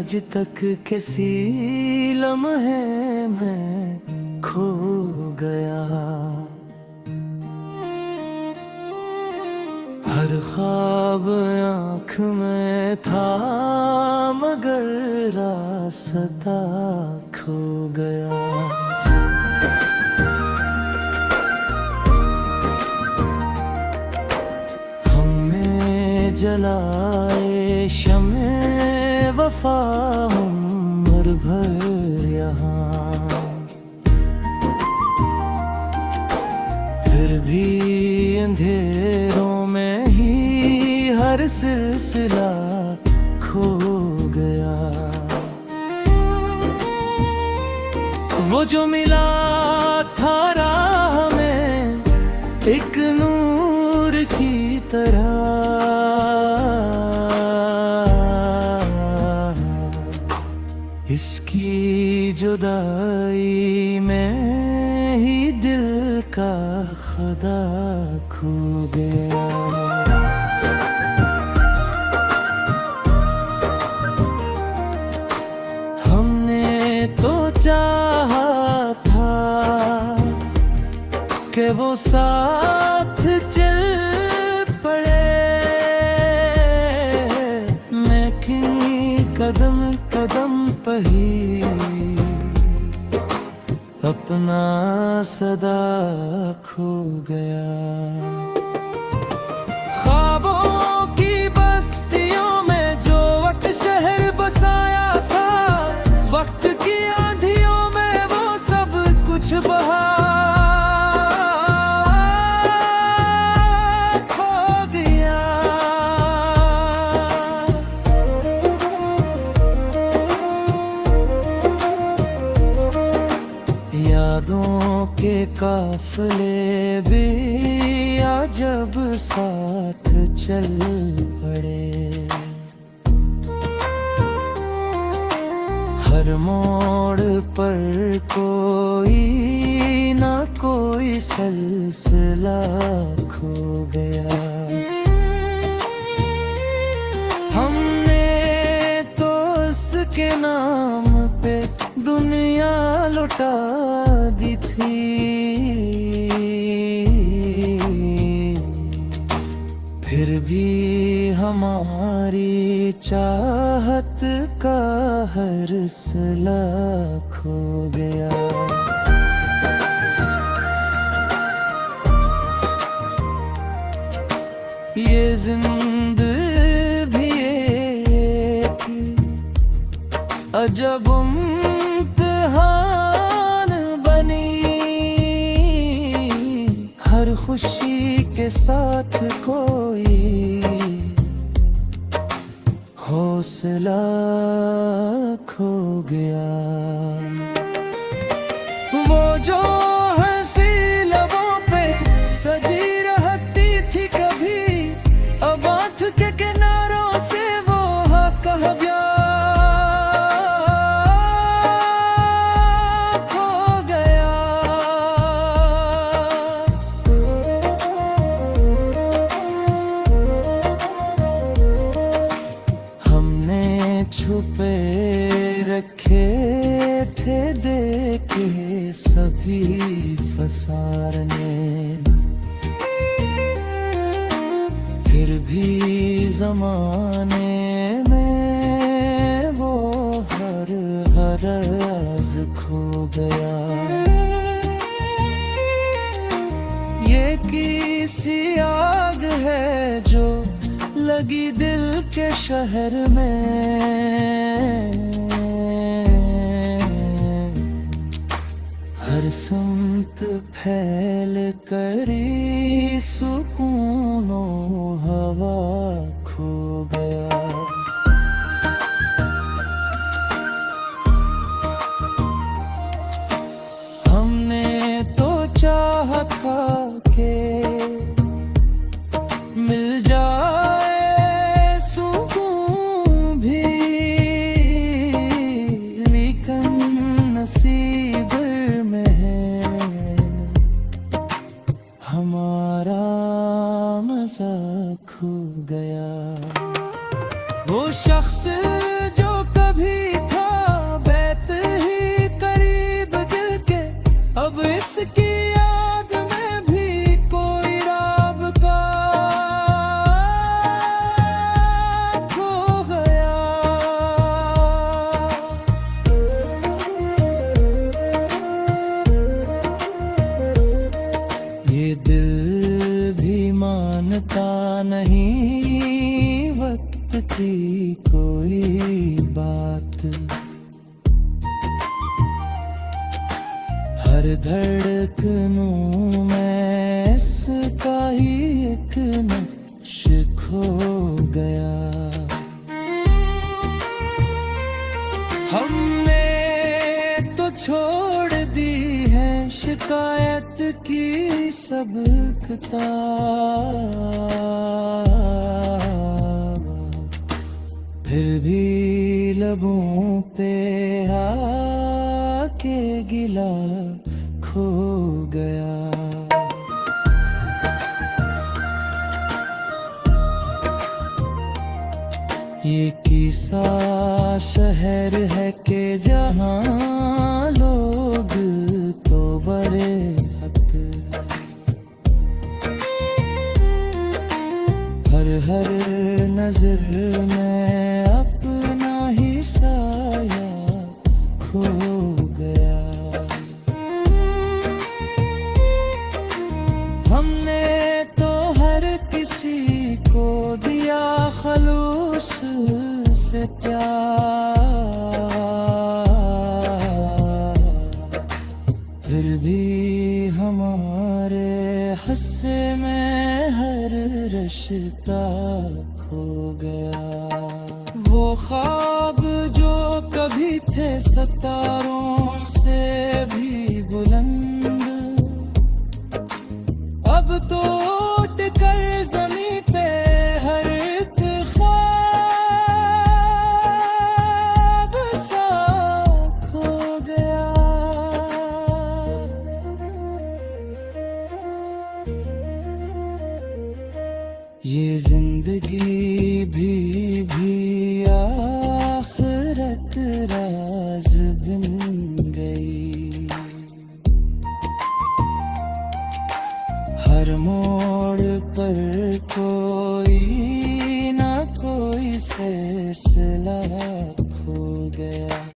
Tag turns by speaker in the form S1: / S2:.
S1: आज तक किसी लम्हे में खो गया। हर ख्वाब आँख में था मगर रास्ता खो गया। हमने जलाए शमे वफा उम्र भर यहाँ, फिर भी अंधेरों में ही हर सिलसिला खो गया। वो जो मिला था राह में एक नूर की तरह, इसकी जुदाई में ही दिल का खुदा खो गया। हमने तो चाहा था कि वो साथ चल पड़े, लेकिन कदम कदम पर ही अपना सदा खो गया। ख्वाबों की बस्तियों में जो वक्त शहर बसाया था, वक्त की आंधियों में वो सब कुछ बहा खो गया। यादों के काफिले भी जब साथ चल पड़े, हर मोड़ पर कोई ना कोई सिलसिला खो गया। हमने तो उसके नाम पे दुनिया लुटा दी थी, फिर भी हमारी चाहत का हर सिला खो गया। ये जिंदगी भी एक अजब इम्तिहान बनी, हर खुशी के साथ कोई हौसला खो गया। वो जो हंसी लबों पे सजी रहती थी कभी, अब आँख के किनारों से वो कह गया खो गया। हमने छुपे रखे थे देखे सभी फसाने, फिर भी ज़माने में वो हर राज खो गया। ये किसी आग है जो लगी दिल के शहर में, हर समत फैल करी सुकूनो हवा खो गया। हमने तो चाहा था कि मिल जाए सुकून भी, लेकिन नसीब में है हमारा मज़ा खो गया। वो शख्स जो कभी हर धड़कनों में इसका ही एक नक्श खो गया। हमने तो छोड़ दी है शिकायत की सब किताब, फिर भी लबों पे आके गिला खो गया। ये किसा शहर है कि जहाँ लोग तो बड़े हक, हर नजर में अपना ही साया खो गया। हमने तो हर किसी को दिया खलूस से प्यार, फिर भी हमारे हिस्से में हर रिश्ता खो गया। वो ख्वाब जो कभी थे सितारों से भी बुलंद, अब तो उठ कर ज़मीं पे हर एक ख्वाब सा खो गया। ये जिंदगी भी आखिरत राज बिन